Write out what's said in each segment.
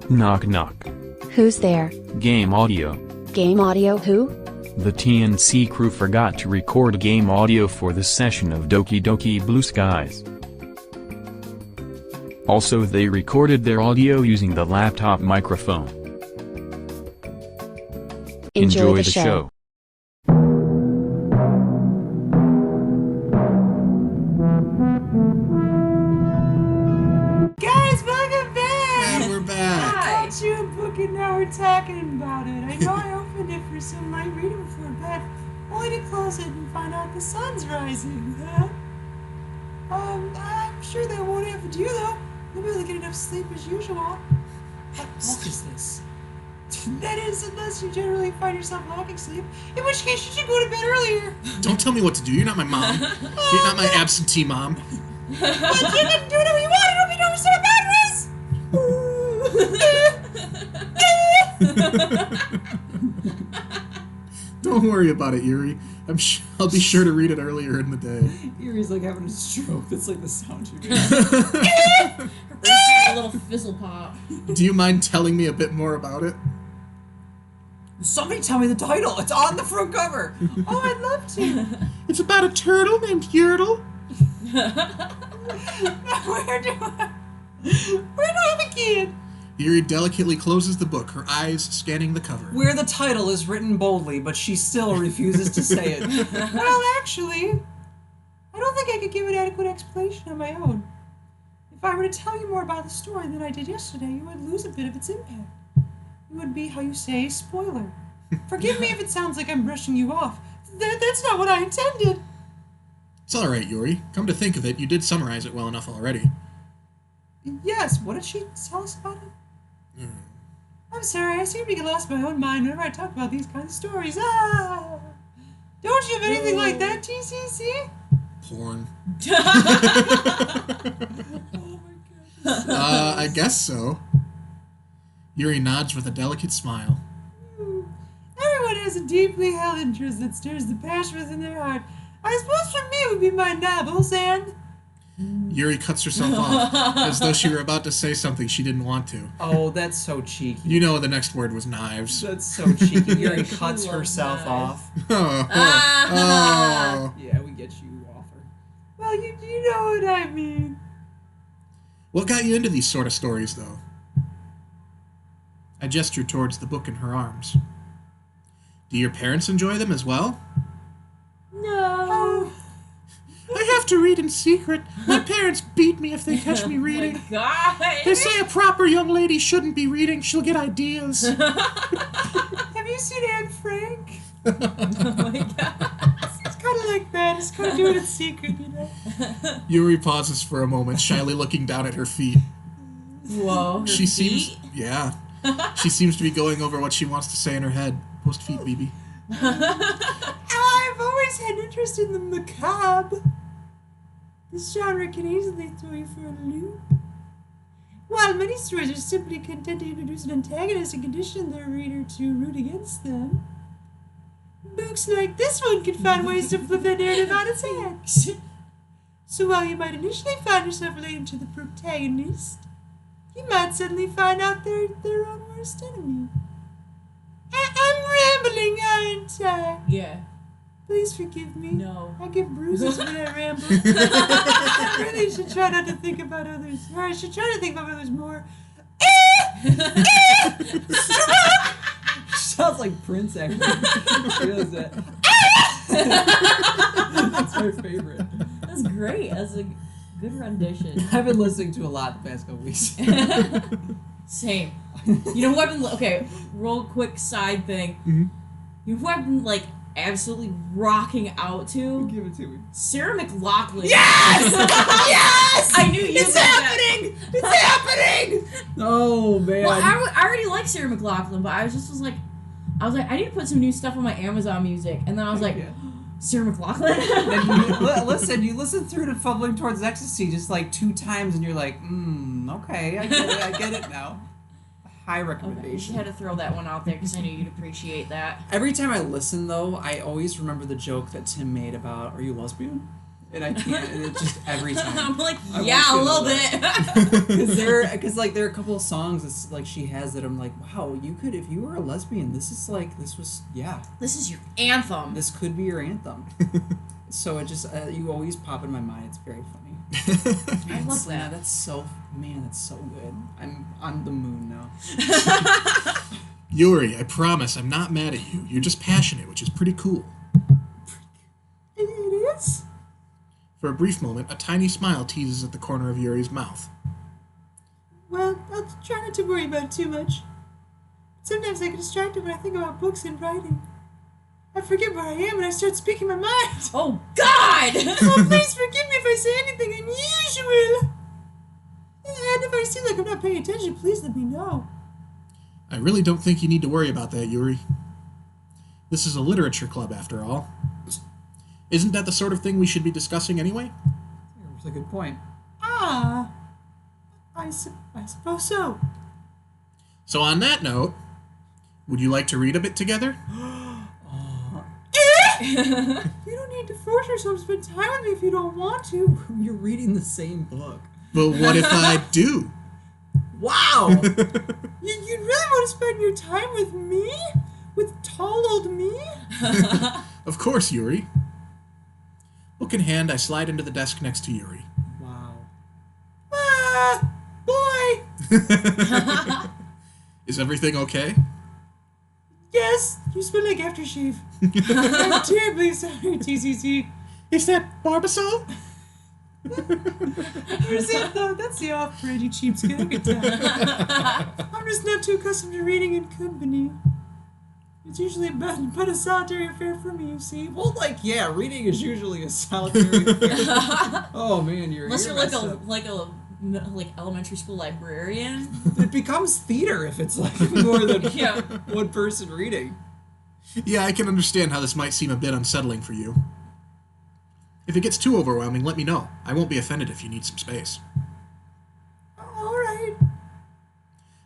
Knock knock. Who's there? Game audio. Game audio who? The TNC crew forgot to record game audio for the session of Doki Doki Blue Skies. Also, they recorded their audio using the laptop microphone. Enjoy the show. Guys, welcome back! Yeah, we're back. I got you a book and now we're talking about it. I know I opened it for some light reading before bed, only to close it and find out the sun's rising. I'm sure that won't happen to you though. You'll be able to get enough sleep as usual. What book is this? That is, unless you generally find yourself lacking sleep, in which case you should go to bed earlier. Don't tell me what to do. You're not my mom. You're not my absentee mom. But you can do whatever you want. It'll be no so bad, Don't worry about it, Yuri. I'll be sure to read it earlier in the day. Yuri's like having a stroke. That's like the sound you do. Her brain's like a little fizzle pop. Do you mind telling me a bit more about it? Somebody tell me the title. It's on the front cover. Oh, I'd love to. It's about a turtle named Yertle. Where do I begin? Yuri delicately closes the book, her eyes scanning the cover. Where the title is written boldly, but she still refuses to say it. Well, actually, I don't think I could give an adequate explanation on my own. If I were to tell you more about the story than I did yesterday, you would lose a bit of its impact. It would be, how you say, spoiler. Forgive me if it sounds like I'm brushing you off. That's not what I intended. It's alright, Yuri. Come to think of it, you did summarize it well enough already. Yes, what did she tell us about it? I'm sorry, I seem to get lost in my own mind whenever I talk about these kinds of stories. Don't you have anything like that, TCC? Porn. Oh my god. I guess so. Yuri nods with a delicate smile. Everyone has a deeply held interest that stirs the passion within their heart. I suppose for me it would be my novels and... Yuri cuts herself off, as though she were about to say something she didn't want to. Oh, that's so cheeky. You know the next word was knives. That's so cheeky. Yuri She cuts loves herself knives. off. Oh. Yeah, we get you off her. Well, you know what I mean. What got you into these sort of stories, though? I gestured towards the book in her arms. Do your parents enjoy them as well? No. I have to read in secret. My parents beat me if they catch me reading. Oh my god! They say a proper young lady shouldn't be reading. She'll get ideas. Have you seen Anne Frank? Oh my god! It's kind of like that. It's kind of doing it in secret, you know? Yuri pauses for a moment, shyly looking down at her feet. Whoa, her She seems... feet? Yeah. She seems to be going over what she wants to say in her head. Post feet, BB. I've always had an interest in the macabre. This genre can easily throw you for a loop. While many stories are simply content to introduce an antagonist and condition their reader to root against them, books like this one can find ways to flip the narrative on its head. So while you might initially find yourself relating to the protagonist, you might suddenly find out they're their own worst enemy. I'm rambling, aren't I? Yeah. Please forgive me. No. I get bruises when I ramble. I really should try not to think about others. Or I should try to think about others more. Sounds like Prince, actually. She does that. That's my favorite. That's great. That's a good rendition. I've been listening to a lot the past couple weeks. Same. You know who I've been... Okay, real quick side thing. Mm-hmm. You know who I've been, like, absolutely rocking out to? Give it to me. Sarah McLachlan. Yes! Yes! I knew you It's said that. happening! It's happening! Oh, man. Well, I already like Sarah McLachlan, but I was like, I need to put some new stuff on my Amazon Music. And then I was like, Yeah. Sarah McLachlan? Listen, you listen through to Fumbling Towards Ecstasy just like 2 times and you're like, okay, I get it now. High Okay, recommendation. just had to throw that one out there because I knew you'd appreciate that. Every time I listen, though, I always remember the joke that Tim made about, are you lesbian? And I can't, and it's just every time. I'm like, I yeah, a want little you to bit. Because there are a couple of songs that's like she has that I'm like, wow, you could, if you were a lesbian, this was This is your anthem. this could be your anthem. So it just you always pop in my mind. It's very funny. I love that. That's so good. I'm on the moon now. Yuri, I promise I'm not mad at you. You're just passionate, which is pretty cool. It is? For a brief moment, a tiny smile teases at the corner of Yuri's mouth. Well, I'll try not to worry about it too much. Sometimes I get distracted when I think about books and writing. I forget where I am and I start speaking my mind. Oh, God! Oh, please forgive me if I say anything unusual. And if I seem like I'm not paying attention, please let me know. I really don't think you need to worry about that, Yuri. This is a literature club, after all. Isn't that the sort of thing we should be discussing anyway? That's a good point. Ah, I suppose so. So on that note, would you like to read a bit together? You don't need to force yourself to spend time with me if you don't want to. You're reading the same book. But what if I do? Wow! You'd really want to spend your time with me? With tall old me? Of course, Yuri. Book in hand, I slide into the desk next to Yuri. Wow. Ah, boy! Is everything okay? Yes, you smell like aftershave. I'm terribly sorry, TCC. Is that Barbasol? Where's that though? That's the off-brand, you cheapskate. I can tell. I'm just not too accustomed to reading in company. It's usually but a solitary affair for me, you see. Well, yeah, reading is usually a solitary affair. Oh man, Unless you're messed up. like elementary school librarian. It becomes theater if it's more than Yeah. one person reading. Yeah, I can understand how this might seem a bit unsettling for you. If it gets too overwhelming, let me know. I won't be offended if you need some space. All right.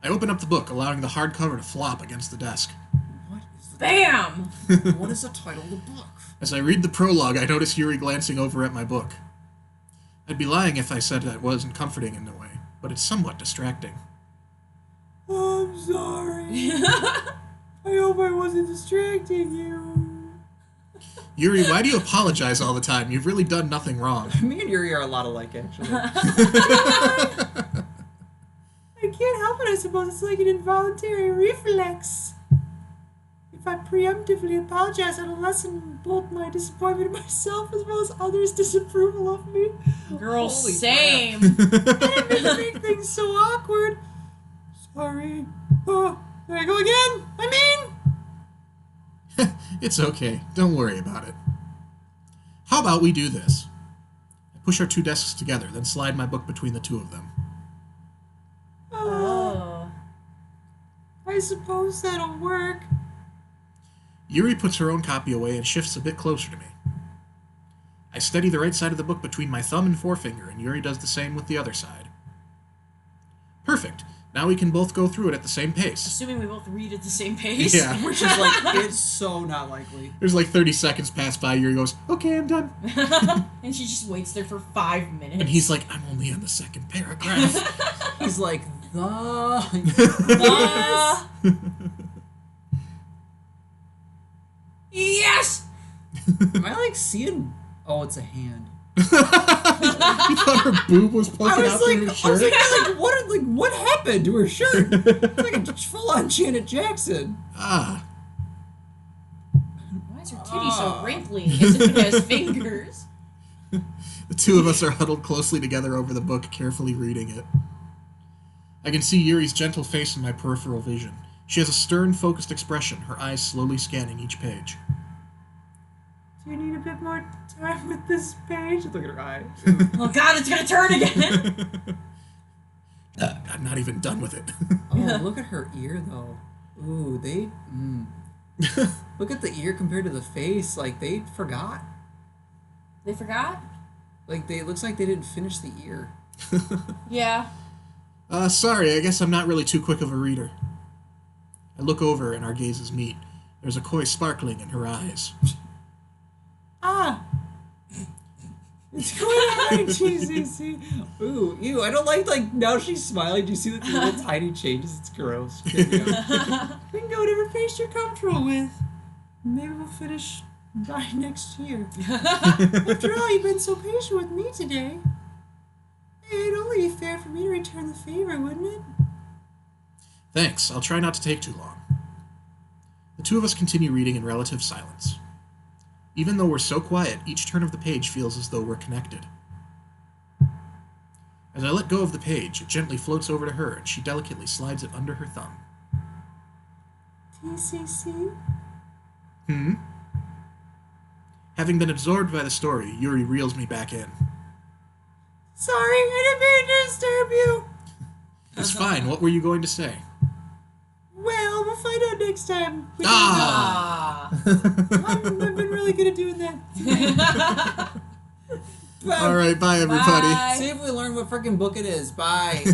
I open up the book, allowing the hardcover to flop against the desk. What is Bam! what is the title of the book? As I read the prologue, I notice Yuri glancing over at my book. I'd be lying if I said that wasn't comforting in a way, but it's somewhat distracting. I'm sorry. I hope I wasn't distracting you. Yuri, why do you apologize all the time? You've really done nothing wrong. Me and Yuri are a lot alike, actually. I can't help it, I suppose. It's like an involuntary reflex. If I preemptively apologize, it'll lessen both my disappointment in myself as well as others' disapproval of me. Girl, Holy same. And it makes make things so awkward. Sorry. Oh, there I go again. I mean... It's okay. Don't worry about it. How about we do this? I push our two desks together, then slide my book between the two of them. Oh. I suppose that'll work. Yuri puts her own copy away and shifts a bit closer to me. I steady the right side of the book between my thumb and forefinger, and Yuri does the same with the other side. Perfect. Now we can both go through it at the same pace. Assuming we both read at the same pace. Yeah. Which is it's so not likely. There's 30 seconds pass by, Yuri goes, okay, I'm done. And she just waits there for 5 minutes. And he's like, I'm only on the second paragraph. He's like, Yes! Am I seeing? Oh, it's a hand. You thought her boob was poking out through her shirt? What happened to her shirt? It's like a full-on Janet Jackson. Ah. Why is her titty so wrinkly? As if it has fingers. The two of us are huddled closely together over the book, carefully reading it. I can see Yuri's gentle face in my peripheral vision. She has a stern, focused expression, her eyes slowly scanning each page. Do you need a bit more time with this page? Look at her eye. Oh god, it's gonna turn again! I'm not even done with it. Oh, look at her ear, though. Ooh, they... Look at the ear compared to the face. They forgot. They forgot? It looks like they didn't finish the ear. Yeah. Sorry, I guess I'm not really too quick of a reader. I look over and our gazes meet. There's a coy sparkling in her eyes. Ah, It's going on, GCC. Ooh, ew, I don't like, now she's smiling. Do you see the little tiny changes? It's gross. We can go whatever pace you're comfortable with. Maybe we'll finish by next year. After all, you've been so patient with me today. It'd only be fair for me to return the favor, wouldn't it? Thanks, I'll try not to take too long. The two of us continue reading in relative silence. Even though we're so quiet, each turn of the page feels as though we're connected. As I let go of the page, it gently floats over to her, and she delicately slides it under her thumb. TCC? Having been absorbed by the story, Yuri reels me back in. Sorry, I didn't mean to disturb you. It's fine, what were you going to say? Well, we'll find out next time. Ah. I've been really good at doing that. Alright, bye everybody. Bye. See if we learn what freaking book it is. Bye.